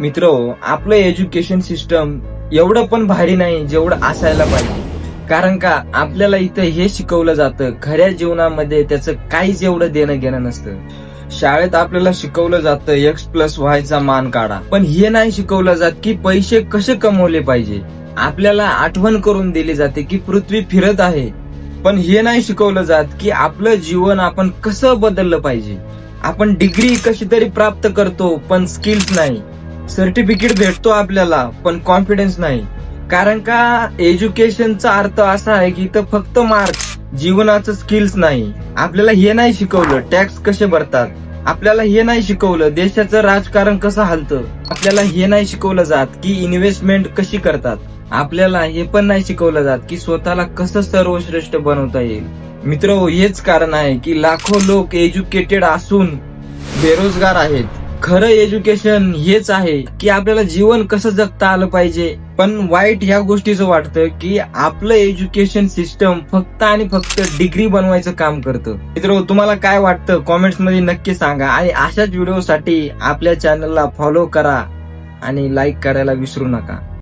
मित्र, आपलं education system एवढं पण भारी नाही जेवढं असायला पाहिजे. कारण का आपल्याला इथं हे शिकवलं जातं, खऱ्या जीवनामध्ये त्याचं काहीच एवढं देणं घेणं नसतं. शाळेत आपल्याला शिकवलं जातं X+Y चा मान काढा, पण हे नाही शिकवलं जात की पैसे कसे कमवले पाहिजे. आपल्याला आठवण करून दिली जाते की पृथ्वी फिरत आहे, पण हे नाही शिकवलं जात की आपलं जीवन आपण कसं बदललं पाहिजे. आपण डिग्री कशी तरी प्राप्त करतो पण स्किल्स नाही. सर्टिफिकेट भेटतो आपल्याला पण कॉन्फिडन्स नाही. कारण का एज्युकेशनचा अर्थ असा आहे की इथं फक्त मार्क्स, जीवनाचं स्किल्स नाही. आपल्याला हे नाही शिकवलं टॅक्स कसे भरतात. आपल्याला हे नाही शिकवलं देशाचं राजकारण कसं हलतं. आपल्याला हे नाही शिकवलं जात की इन्व्हेस्टमेंट कशी करतात. आपल्याला हे पण नाही शिकवलं जात की स्वतःला कसं सर्वश्रेष्ठ बनवता येईल. मित्र, हेच कारण आहे की लाखो लोक एज्युकेटेड असून बेरोजगार आहेत. खरं एज्युकेशन हेच आहे की आपल्याला जीवन कसं जगता आलं पाहिजे. पण वाईट ह्या गोष्टीचं वाटतं की आपलं एज्युकेशन सिस्टम फक्त आणि फक्त डिग्री बनवायचं काम करतं. मित्र, तुम्हाला काय वाटतं कॉमेंट्स मध्ये नक्की सांगा. आणि अशाच व्हिडिओसाठी आपल्या चॅनलला फॉलो करा आणि लाईक करायला विसरू नका.